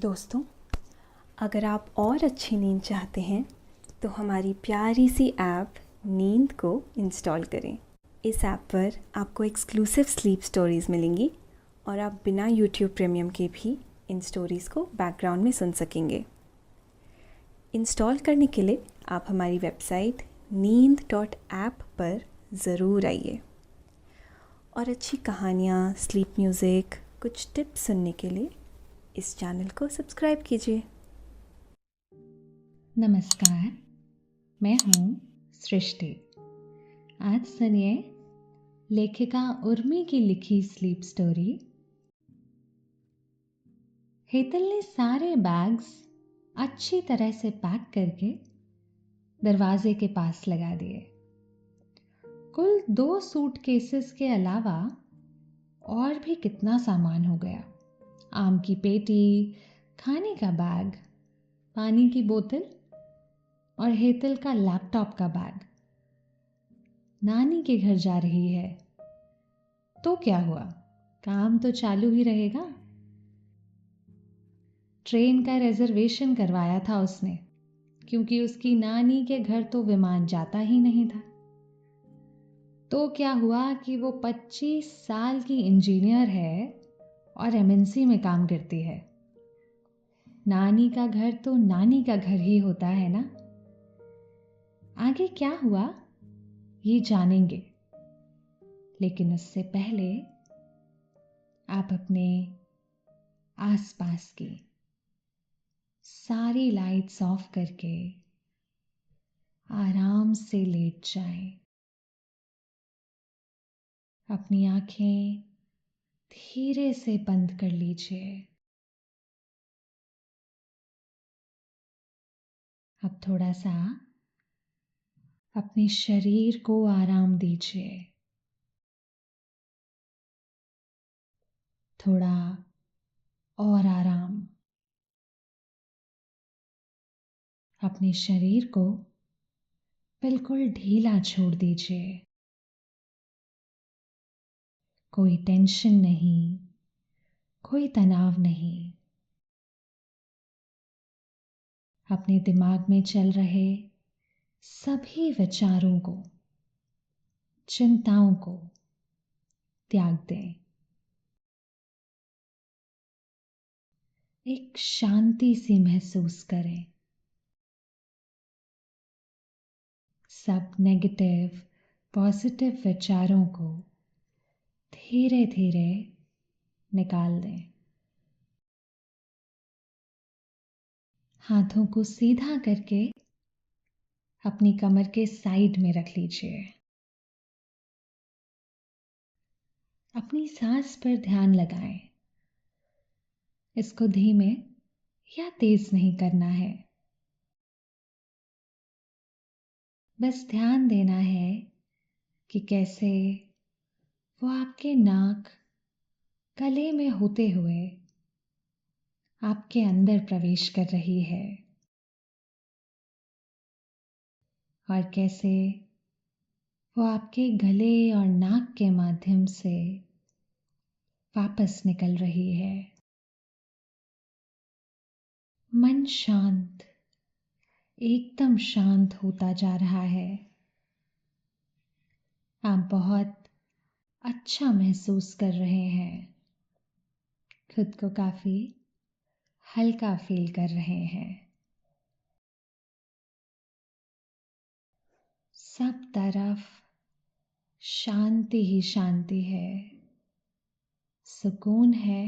दोस्तों, अगर आप और अच्छी नींद चाहते हैं तो हमारी प्यारी सी ऐप नींद को इंस्टॉल करें। इस ऐप पर आपको एक्सक्लूसिव स्लीप स्टोरीज़ मिलेंगी और आप बिना यूट्यूब प्रीमियम के भी इन स्टोरीज़ को बैकग्राउंड में सुन सकेंगे। इंस्टॉल करने के लिए आप हमारी वेबसाइट neend.app पर ज़रूर आइए और अच्छी कहानियाँ, स्लीप म्यूज़िक, कुछ टिप्स सुनने के लिए इस चैनल को सब्सक्राइब कीजिए। नमस्कार, मैं हूँ सृष्टि। आज सुनिए लेखिका उर्मी की लिखी स्लीप स्टोरी। हेतल ने सारे बैग्स अच्छी तरह से पैक करके दरवाजे के पास लगा दिए। कुल 2 सूटकेसेस के अलावा और भी कितना सामान हो गया। आम की पेटी, खाने का बैग, पानी की बोतल और हेतल का लैपटॉप का बैग। नानी के घर जा रही है तो क्या हुआ, काम तो चालू ही रहेगा। ट्रेन का रिजर्वेशन करवाया था उसने, क्योंकि उसकी नानी के घर तो विमान जाता ही नहीं था। तो क्या हुआ कि वो 25 साल की इंजीनियर है और एमएनसी में काम करती है। नानी का घर तो नानी का घर ही होता है ना। आगे क्या हुआ ये जानेंगे, लेकिन उससे पहले आप अपने आसपास की सारी लाइट्स ऑफ करके आराम से लेट जाएं। अपनी आंखें धीरे से बंद कर लीजिए। अब थोड़ा सा अपने शरीर को आराम दीजिए। थोड़ा और आराम। अपने शरीर को बिल्कुल ढीला छोड़ दीजिए। कोई टेंशन नहीं, कोई तनाव नहीं। अपने दिमाग में चल रहे सभी विचारों को, चिंताओं को त्याग दें। एक शांति सी महसूस करें। सब नेगेटिव, पॉजिटिव विचारों को धीरे धीरे निकाल दें। हाथों को सीधा करके अपनी कमर के साइड में रख लीजिए। अपनी सांस पर ध्यान लगाएं। इसको धीमे या तेज नहीं करना है। बस ध्यान देना है कि कैसे वो आपके नाक, गले में होते हुए आपके अंदर प्रवेश कर रही है और कैसे वो आपके गले और नाक के माध्यम से वापस निकल रही है। मन शांत, एकदम शांत होता जा रहा है। आप बहुत अच्छा महसूस कर रहे हैं। खुद को काफी हल्का फील कर रहे हैं। सब तरफ शांति ही शांति है, सुकून है,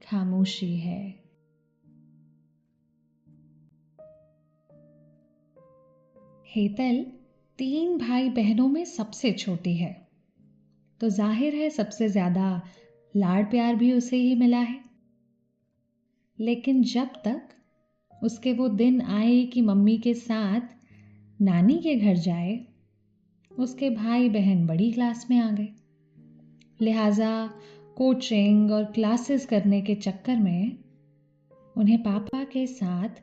खामोशी है। हेतल 3 भाई बहनों में सबसे छोटी है, तो जाहिर है सबसे ज्यादा लाड़ प्यार भी उसे ही मिला है। लेकिन जब तक उसके वो दिन आए कि मम्मी के साथ नानी के घर जाए, उसके भाई बहन बड़ी क्लास में आ गए। लिहाजा कोचिंग और क्लासेस करने के चक्कर में उन्हें पापा के साथ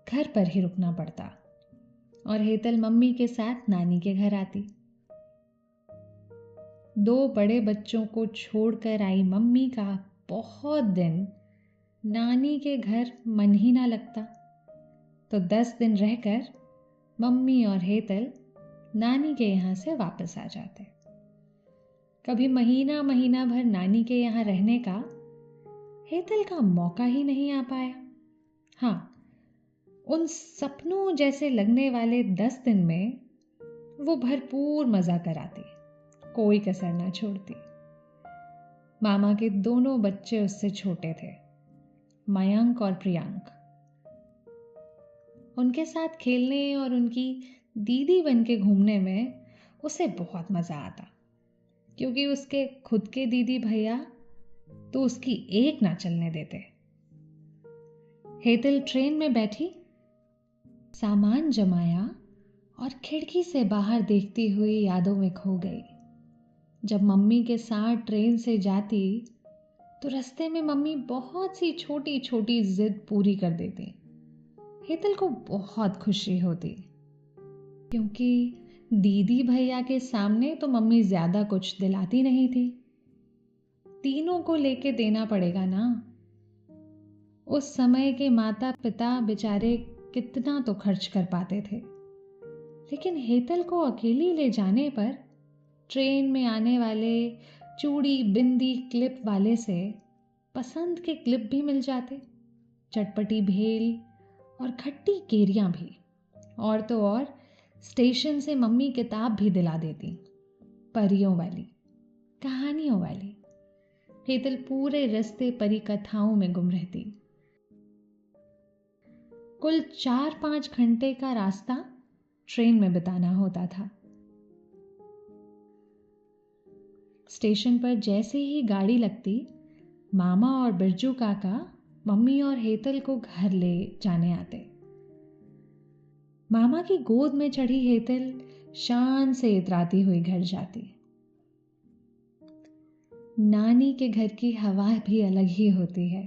घर पर ही रुकना पड़ता और हेतल मम्मी के साथ नानी के घर आती। 2 बड़े बच्चों को छोड़कर आई मम्मी का बहुत दिन नानी के घर मन ही ना लगता। तो 10 दिन रहकर मम्मी और हेतल नानी के यहाँ से वापस आ जाते। कभी महीना महीना भर नानी के यहाँ रहने का हेतल का मौका ही नहीं आ पाया। हाँ, उन सपनों जैसे लगने वाले 10 दिन में वो भरपूर मजा कराती, कोई कसर ना छोड़ती। मामा के दोनों बच्चे उससे छोटे थे, मयंक और प्रियांक। उनके साथ खेलने और उनकी दीदी बन के घूमने में उसे बहुत मजा आता, क्योंकि उसके खुद के दीदी भैया तो उसकी एक ना चलने देते। हेतल ट्रेन में बैठी, सामान जमाया और खिड़की से बाहर देखती हुई यादों में खो गई। जब मम्मी के साथ ट्रेन से जाती तो रास्ते में मम्मी बहुत सी छोटी छोटी जिद पूरी कर देती। हेतल को बहुत खुशी होती, क्योंकि दीदी भैया के सामने तो मम्मी ज्यादा कुछ दिलाती नहीं थी। तीनों को लेके देना पड़ेगा ना। उस समय के माता पिता बेचारे कितना तो खर्च कर पाते थे, लेकिन हेतल को अकेली ले जाने पर ट्रेन में आने वाले चूड़ी बिंदी क्लिप वाले से पसंद के क्लिप भी मिल जाते, चटपटी भेल और खट्टी केरियां भी, और तो और स्टेशन से मम्मी किताब भी दिला देती, परियों वाली, कहानियों वाली। हेतल पूरे रास्ते परी कथाओं में गुम रहती। कुल 4-5 घंटे का रास्ता ट्रेन में बिताना होता था। स्टेशन पर जैसे ही गाड़ी लगती, मामा और बिरजू काका मम्मी और हेतल को घर ले जाने आते। मामा की गोद में चढ़ी हेतल शान से इतराती हुई घर जाती। नानी के घर की हवा भी अलग ही होती है।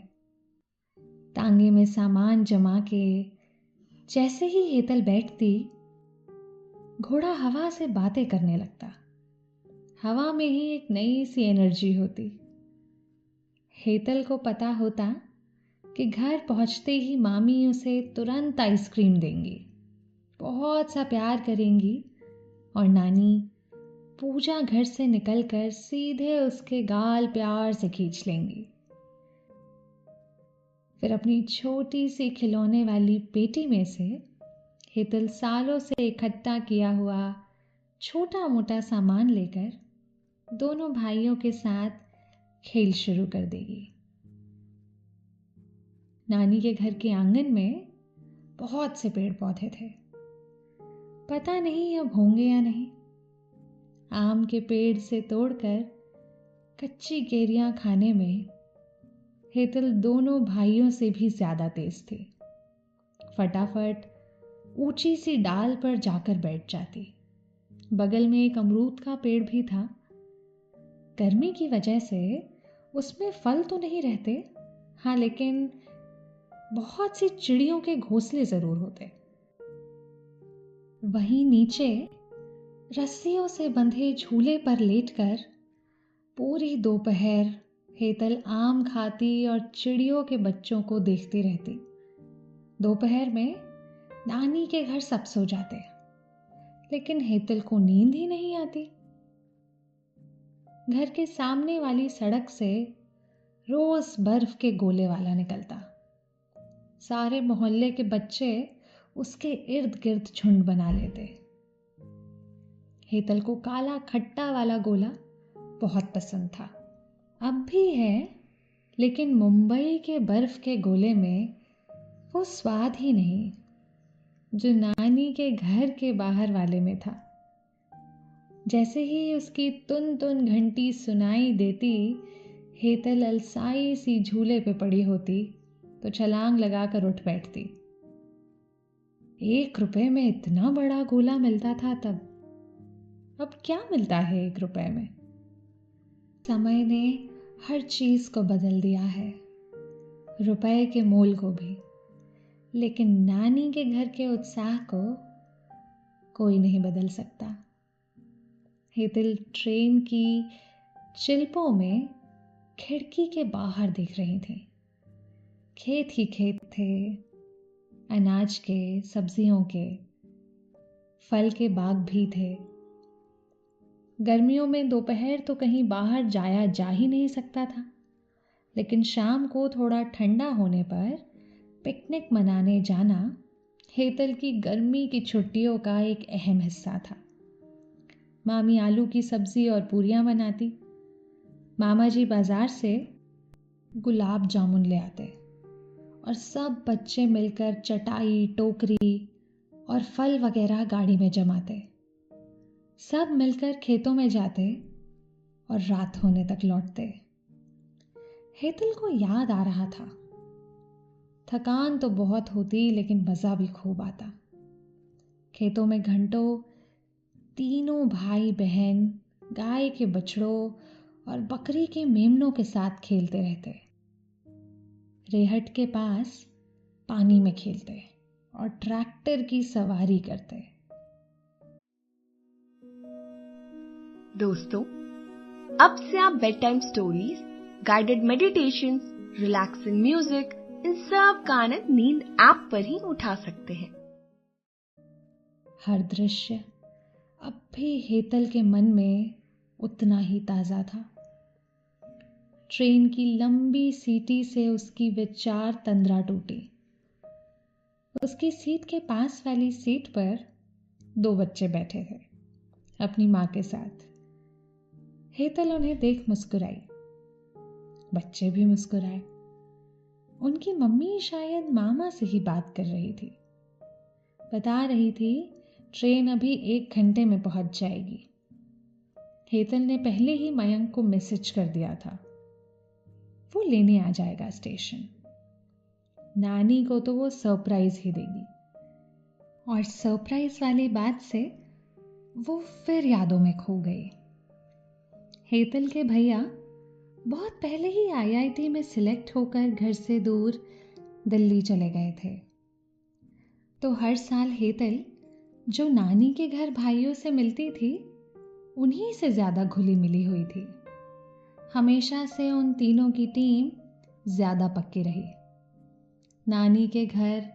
तांगे में सामान जमा के जैसे ही हेतल बैठती, घोड़ा हवा से बातें करने लगता। हवा में ही एक नई सी एनर्जी होती। हेतल को पता होता कि घर पहुंचते ही मामी उसे तुरंत आइसक्रीम देंगी, बहुत सा प्यार करेंगी, और नानी पूजा घर से निकलकर सीधे उसके गाल प्यार से खींच लेंगी। फिर अपनी छोटी सी खिलौने वाली पेटी में से हेतल सालों से इकट्ठा किया हुआ छोटा मोटा सामान लेकर दोनों भाइयों के साथ खेल शुरू कर देगी। नानी के घर के आंगन में बहुत से पेड़ पौधे थे, पता नहीं अब होंगे या नहीं। आम के पेड़ से तोड़कर कच्ची केरियां खाने में हेतल दोनों भाइयों से भी ज्यादा तेज थी। फटाफट ऊंची सी डाल पर जाकर बैठ जाती। बगल में एक अमरूद का पेड़ भी था। गर्मी की वजह से उसमें फल तो नहीं रहते, हाँ, लेकिन बहुत सी चिड़ियों के घोंसले जरूर होते। वहीं नीचे रस्सियों से बंधे झूले पर लेटकर पूरी दोपहर हेतल आम खाती और चिड़ियों के बच्चों को देखती रहती। दोपहर में नानी के घर सब सो जाते, लेकिन हेतल को नींद ही नहीं आती। घर के सामने वाली सड़क से रोज बर्फ के गोले वाला निकलता। सारे मोहल्ले के बच्चे उसके इर्द गिर्द झुंड बना लेते। हेतल को काला खट्टा वाला गोला बहुत पसंद था, अब भी है, लेकिन मुंबई के बर्फ के गोले में वो स्वाद ही नहीं जो नानी के घर के बाहर वाले में था। जैसे ही उसकी तुन तुन घंटी सुनाई देती, हेतल अलसाई सी झूले पे पड़ी होती तो छलांग लगाकर उठ बैठती। 1 रुपए में इतना बड़ा गोला मिलता था तब। अब क्या मिलता है 1 रुपए में? समय ने हर चीज को बदल दिया है, रुपए के मोल को भी, लेकिन नानी के घर के उत्साह को कोई नहीं बदल सकता। हेतल ट्रेन की चिल्पों में खिड़की के बाहर देख रही थी। खेत ही खेत थे, अनाज के, सब्जियों के, फल के बाग भी थे। गर्मियों में दोपहर तो कहीं बाहर जाया जा ही नहीं सकता था, लेकिन शाम को थोड़ा ठंडा होने पर पिकनिक मनाने जाना हेतल की गर्मी की छुट्टियों का एक अहम हिस्सा था। मामी आलू की सब्जी और पूरियां बनाती, मामा जी बाजार से गुलाब जामुन ले आते और सब बच्चे मिलकर चटाई, टोकरी और फल वगैरह गाड़ी में जमाते। सब मिलकर खेतों में जाते और रात होने तक लौटते। हेतल को याद आ रहा था, थकान तो बहुत होती लेकिन मज़ा भी खूब आता। खेतों में घंटों तीनों भाई बहन गाय के बछड़ों और बकरी के मेमनों के साथ खेलते रहते। रेहट के पास पानी में खेलते और ट्रैक्टर की सवारी करते। दोस्तों, अब से आप bed time stories, guided meditation, relaxing music, इन सब का आनंद नींद ऐप पर ही उठा सकते हैं। हर दृश्य अब भी हेतल के मन में उतना ही ताजा था। ट्रेन की लंबी सीटी से उसकी विचार तंद्रा टूटी। उसकी सीट के पास वाली सीट पर 2 बच्चे बैठे थे, अपनी माँ के साथ। हेतल उन्हें देख मुस्कुराई, बच्चे भी मुस्कुराए। उनकी मम्मी शायद मामा से ही बात कर रही थी, बता रही थी ट्रेन अभी 1 घंटे में पहुंच जाएगी। हेतल ने पहले ही मयंक को मैसेज कर दिया था, वो लेने आ जाएगा स्टेशन। नानी को तो वो सरप्राइज ही देगी। और सरप्राइज वाली बात से वो फिर यादों में खो गई। हेतल के भैया बहुत पहले ही आईआईटी में सिलेक्ट होकर घर से दूर दिल्ली चले गए थे, तो हर साल हेतल जो नानी के घर भाइयों से मिलती थी, उन्हीं से ज्यादा घुली मिली हुई थी। हमेशा से उन तीनों की टीम ज्यादा पक्की रही। नानी के घर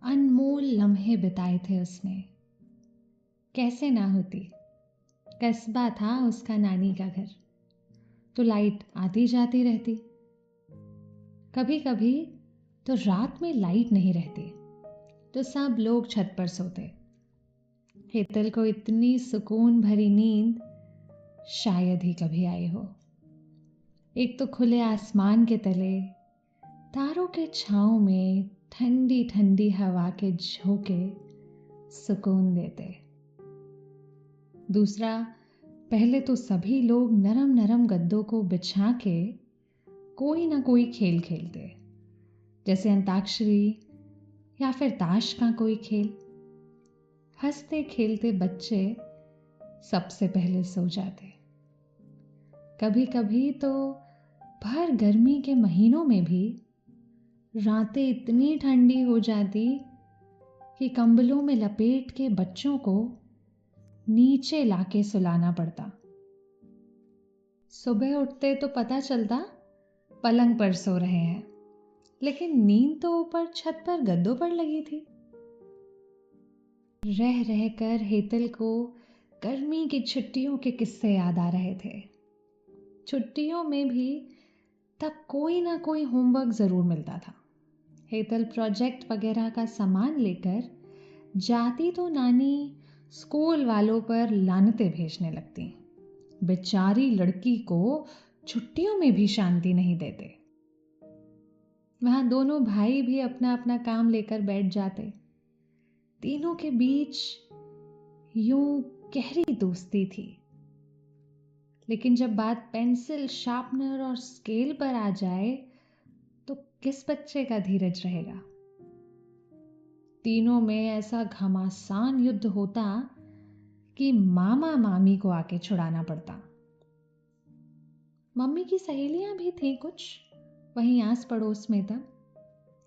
अनमोल लम्हे बिताए थे उसने। कैसे ना होती, कस्बा था उसका नानी का घर, तो लाइट आती जाती रहती। कभी कभी तो रात में लाइट नहीं रहती, तो सब लोग छत पर सोते। हेतल को इतनी सुकून भरी नींद शायद ही कभी आई हो। एक तो खुले आसमान के तले तारों के छांव में ठंडी ठंडी हवा के झोंके सुकून देते। दूसरा, पहले तो सभी लोग नरम नरम गद्दों को बिछा के कोई ना कोई खेल खेलते, जैसे अंताक्षरी या फिर ताश का कोई खेल। हंसते खेलते बच्चे सबसे पहले सो जाते। कभी कभी तो भर गर्मी के महीनों में भी रातें इतनी ठंडी हो जाती कि कंबलों में लपेट के बच्चों को नीचे लाके सुलाना पड़ता। सुबह उठते तो पता चलता पलंग पर सो रहे हैं, लेकिन नींद तो ऊपर छत पर गद्दों पर लगी थी। रह रहकर हेतल को गर्मी की छुट्टियों के किस्से याद आ रहे थे। छुट्टियों में भी तब कोई ना कोई होमवर्क जरूर मिलता था। हेतल प्रोजेक्ट वगैरह का सामान लेकर जाती तो नानी स्कूल वालों पर लानतें भेजने लगती। बेचारी लड़की को छुट्टियों में भी शांति नहीं देते। वहां दोनों भाई भी अपना अपना काम लेकर बैठ जाते। तीनों के बीच यूं गहरी दोस्ती थी, लेकिन जब बात पेंसिल, शार्पनर और स्केल पर आ जाए तो किस बच्चे का धीरज रहेगा। तीनों में ऐसा घमासान युद्ध होता कि मामा मामी को आके छुड़ाना पड़ता। मम्मी की सहेलियां भी थी कुछ वहीं आस पड़ोस में। तब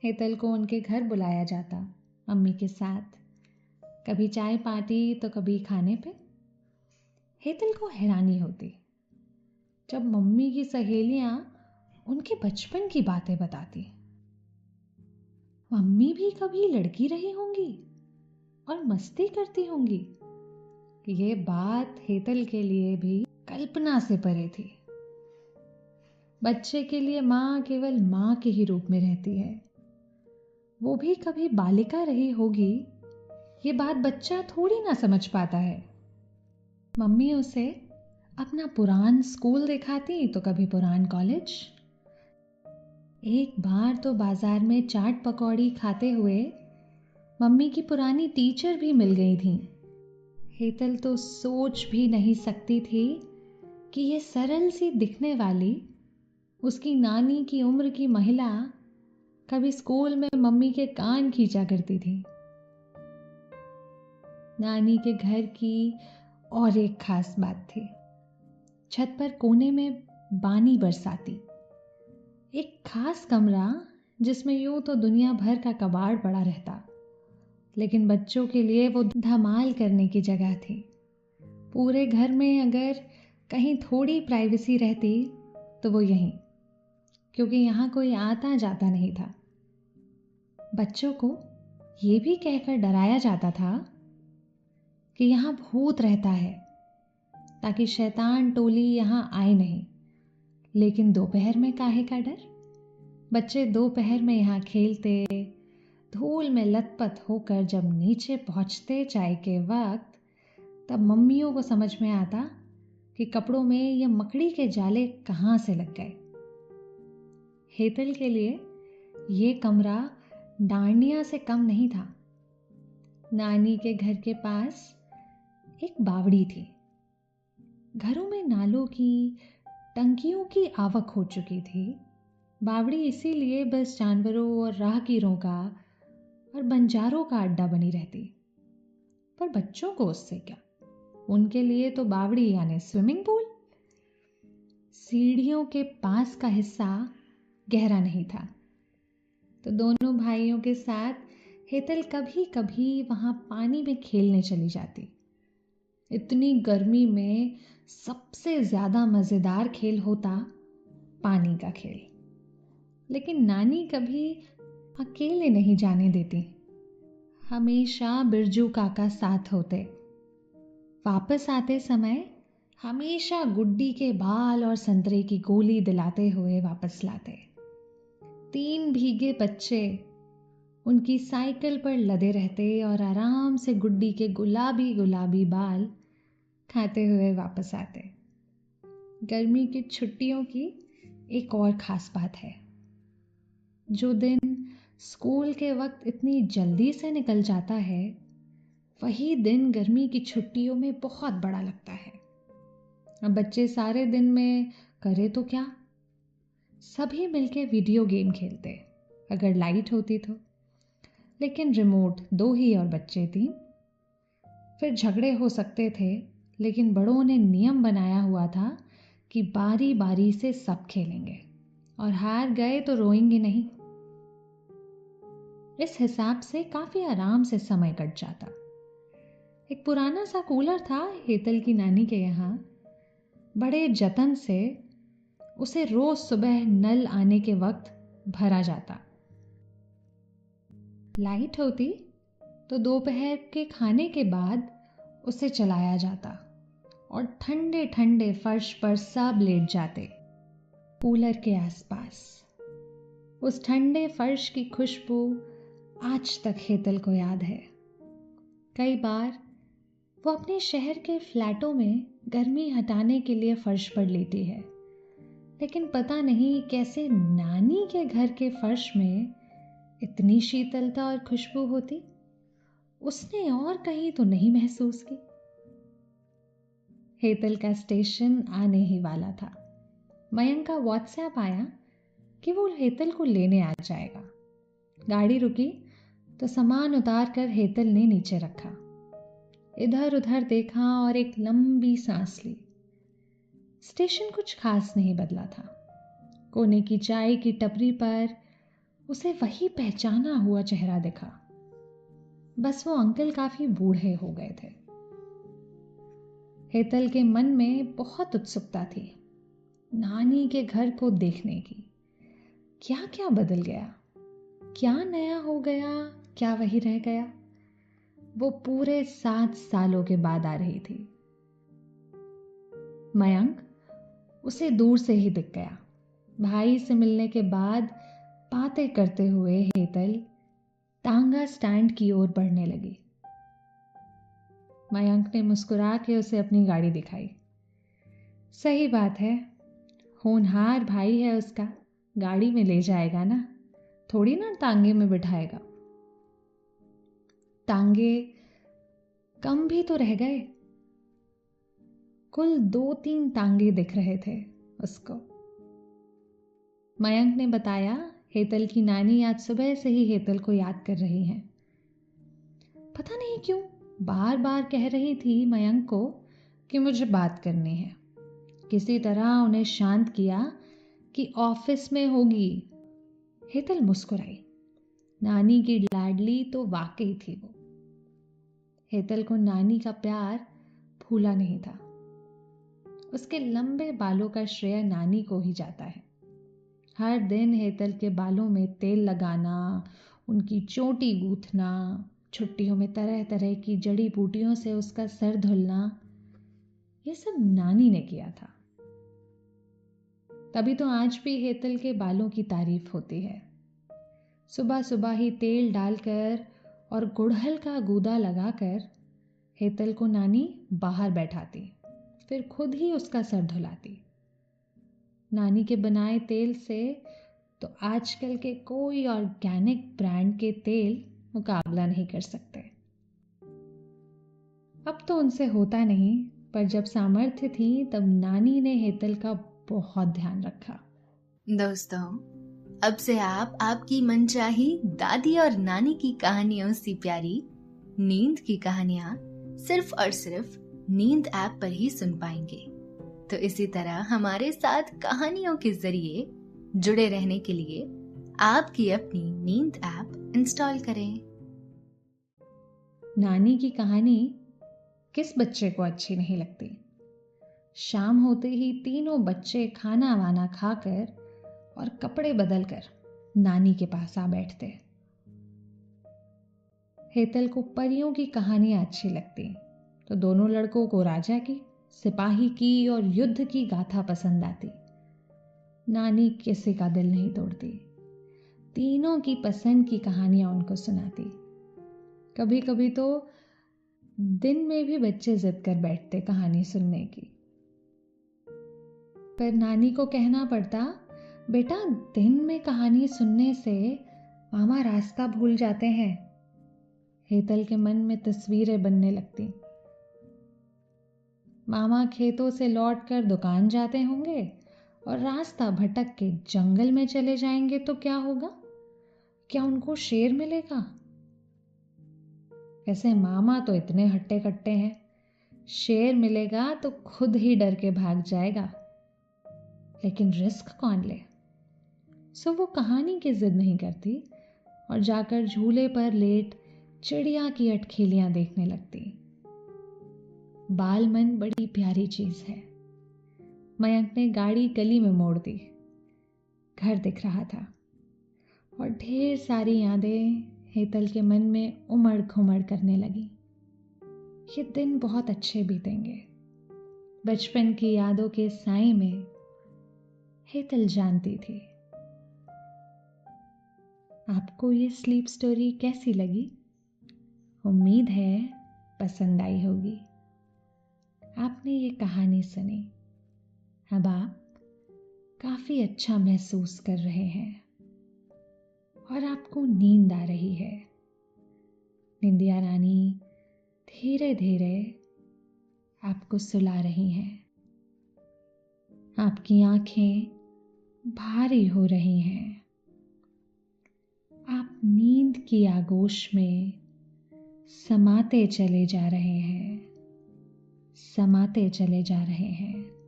हेतल को उनके घर बुलाया जाता मम्मी के साथ, कभी चाय पार्टी तो कभी खाने पे। हेतल को हैरानी होती जब मम्मी की सहेलियां उनके बचपन की बातें बताती। मम्मी भी कभी लड़की रही होंगी और मस्ती करती होंगी। ये बात हेतल के लिए भी कल्पना से परे थी। बच्चे के लिए माँ केवल माँ के ही रूप में रहती है। वो भी कभी बालिका रही होगी, ये बात बच्चा थोड़ी ना समझ पाता है। मम्मी उसे अपना पुरान स्कूल दिखाती तो कभी पुरान कॉलेज। एक बार तो बाजार में चाट पकौड़ी खाते हुए मम्मी की पुरानी टीचर भी मिल गई थी। हेतल तो सोच भी नहीं सकती थी कि ये सरल सी दिखने वाली उसकी नानी की उम्र की महिला कभी स्कूल में मम्मी के कान खींचा करती थी। नानी के घर की और एक खास बात थी। छत पर कोने में बानी बरसाती, एक खास कमरा जिसमें यूं तो दुनिया भर का कबाड़ पड़ा रहता, लेकिन बच्चों के लिए वो धमाल करने की जगह थी। पूरे घर में अगर कहीं थोड़ी प्राइवेसी रहती तो वो यहीं, क्योंकि यहाँ कोई आता जाता नहीं था। बच्चों को ये भी कहकर डराया जाता था कि यहाँ भूत रहता है, ताकि शैतान टोली यहाँ आए नहीं। लेकिन दोपहर में काहे का डर? बच्चे दोपहर में यहाँ खेलते, धूल में लथपथ होकर जब नीचे पहुँचते चाय के वक्त, तब मम्मियों को समझ में आता कि कपड़ों में ये मकड़ी के जाले कहाँ से लग गए। हेतल के लिए ये कमरा डांडिया से कम नहीं था। नानी के घर के पास एक बावड़ी थी। घरों में नालों की, टंकियों की आवक हो चुकी थी। बावड़ी इसीलिए बस जानवरों और राहगीरों का और बंजारों का अड्डा बनी रहती। पर बच्चों को उससे क्या? उनके लिए तो बावड़ी यानी स्विमिंग पूल। सीढ़ियों के पास का हिस्सा गहरा नहीं था, तो दोनों भाइयों के साथ हेतल कभी कभी वहां पानी में खेलने चली जाती। इतनी गर्मी में सबसे ज्यादा मजेदार खेल होता पानी का खेल। लेकिन नानी कभी अकेले नहीं जाने देती। हमेशा बिरजू काका साथ होते। वापस आते समय हमेशा गुड्डी के बाल और संतरे की गोली दिलाते हुए वापस लाते। 3 भीगे बच्चे उनकी साइकिल पर लदे रहते और आराम से गुड्डी के गुलाबी गुलाबी बाल खाते हुए वापस आते। गर्मी की छुट्टियों की एक और खास बात है। जो दिन स्कूल के वक्त इतनी जल्दी से निकल जाता है, वही दिन गर्मी की छुट्टियों में बहुत बड़ा लगता है। अब बच्चे सारे दिन में करे तो क्या? सभी मिलके वीडियो गेम खेलते, अगर लाइट होती तो। लेकिन रिमोट 2 ही और बच्चे 3। फिर झगड़े हो सकते थे, लेकिन बड़ों ने नियम बनाया हुआ था कि बारी बारी से सब खेलेंगे और हार गए तो रोएंगे नहीं। इस हिसाब से काफी आराम से समय कट जाता। एक पुराना सा कूलर था हेतल की नानी के यहाँ। बड़े जतन से उसे रोज सुबह नल आने के वक्त भरा जाता। लाइट होती तो दोपहर के खाने के बाद उसे चलाया जाता और ठंडे ठंडे फर्श पर सब लेट जाते कूलर के आसपास। उस ठंडे फर्श की खुशबू आज तक हेतल को याद है। कई बार वो अपने शहर के फ्लैटों में गर्मी हटाने के लिए फर्श पर लेटी है, लेकिन पता नहीं कैसे नानी के घर के फर्श में इतनी शीतलता और खुशबू होती, उसने और कहीं तो नहीं महसूस की। हेतल का स्टेशन आने ही वाला था। मयंक का व्हाट्सएप आया कि वो हेतल को लेने आ जाएगा। गाड़ी रुकी तो सामान उतार कर हेतल ने नीचे रखा। इधर उधर देखा और एक लंबी सांस ली। स्टेशन कुछ खास नहीं बदला था। कोने की चाय की टपरी पर उसे वही पहचाना हुआ चेहरा दिखा। बस वो अंकल काफी बूढ़े हो गए थे। हेतल के मन में बहुत उत्सुकता थी नानी के घर को देखने की। क्या क्या बदल गया, क्या नया हो गया, क्या वही रह गया। वो पूरे 7 सालों के बाद आ रही थी। मयंक उसे दूर से ही दिख गया। भाई से मिलने के बाद बातें करते हुए हेतल टांगा स्टैंड की ओर बढ़ने लगी। मयंक ने मुस्कुरा के उसे अपनी गाड़ी दिखाई। सही बात है, होनहार भाई है उसका, गाड़ी में ले जाएगा ना, थोड़ी ना टांगे में बिठाएगा। टांगे कम भी तो रह गए, कुल 2-3 टांगे दिख रहे थे उसको। मयंक ने बताया हेतल की नानी आज सुबह से ही हेतल को याद कर रही हैं। पता नहीं क्यों बार बार कह रही थी मयंक को कि मुझे बात करनी है। किसी तरह उन्हें शांत किया कि ऑफिस में होगी। हेतल मुस्कुराई। नानी की लाडली तो वाकई थी वो। हेतल को नानी का प्यार भूला नहीं था। उसके लंबे बालों का श्रेय नानी को ही जाता है। हर दिन हेतल के बालों में तेल लगाना, उनकी चोटी गूंथना, छुट्टियों में तरह तरह की जड़ी बूटियों से उसका सर धुलना, ये सब नानी ने किया था। तभी तो आज भी हेतल के बालों की तारीफ होती है। सुबह सुबह ही तेल डालकर और गुड़हल का गूदा लगाकर हेतल को नानी बाहर बैठाती, फिर खुद ही उसका सर धुलाती। नानी के बनाए तेल से तो आजकल के कोई ऑर्गेनिक ब्रांड के तेल मुकाबला नहीं कर सकते। अब तो उनसे होता नहीं, पर जब सामर्थ्य थी तब नानी ने हेतल का बहुत ध्यान रखा। दोस्तों, अब से आप आपकी मनचाही दादी और नानी की कहानियों से प्यारी नींद की कहानियां सिर्फ और सिर्फ नींद ऐप पर ही सुन पाएंगे। तो इसी तरह हमारे साथ कहानियों के जरिए जुड़े रहने के लिए आपकी अपनी नींद ऐप इंस्टॉल करें। नानी की कहानी किस बच्चे को अच्छी नहीं लगती। शाम होते ही तीनों बच्चे खाना वाना खाकर और कपड़े बदलकर नानी के पास आ बैठते। हेतल को परियों की कहानियां अच्छी लगती तो दोनों लड़कों को राजा की, सिपाही की और युद्ध की गाथा पसंद आती। नानी किसी का दिल नहीं तोड़ती, तीनों की पसंद की कहानियां उनको सुनाती। कभी कभी तो दिन में भी बच्चे जिद कर बैठते कहानी सुनने की, पर नानी को कहना पड़ता, बेटा दिन में कहानी सुनने से मामा रास्ता भूल जाते हैं। हेतल के मन में तस्वीरें बनने लगती। मामा खेतों से लौटकर दुकान जाते होंगे और रास्ता भटक के जंगल में चले जाएंगे तो क्या होगा? क्या उनको शेर मिलेगा? वैसे मामा तो इतने हट्टे कट्टे हैं, शेर मिलेगा तो खुद ही डर के भाग जाएगा। लेकिन रिस्क कौन ले? सो वो कहानी की जिद नहीं करती और जाकर झूले पर लेट चिड़िया की अटखेलियां देखने लगती। बाल मन बड़ी प्यारी चीज है। मयंक ने गाड़ी गली में मोड़ दी। घर दिख रहा था और ढेर सारी यादें हेतल के मन में उमड़ घुमड़ करने लगी। ये दिन बहुत अच्छे बीतेंगे। बचपन की यादों के साए में हेतल जानती थी। आपको ये स्लीप स्टोरी कैसी लगी? उम्मीद है पसंद आई होगी। आपने ये कहानी सुनी, अब आप काफी अच्छा महसूस कर रहे हैं और आपको नींद आ रही है। निंदिया रानी धीरे धीरे आपको सुला रही हैं। आपकी आंखें भारी हो रही हैं। आप नींद की आगोश में समाते चले जा रहे हैं, समाते चले जा रहे हैं।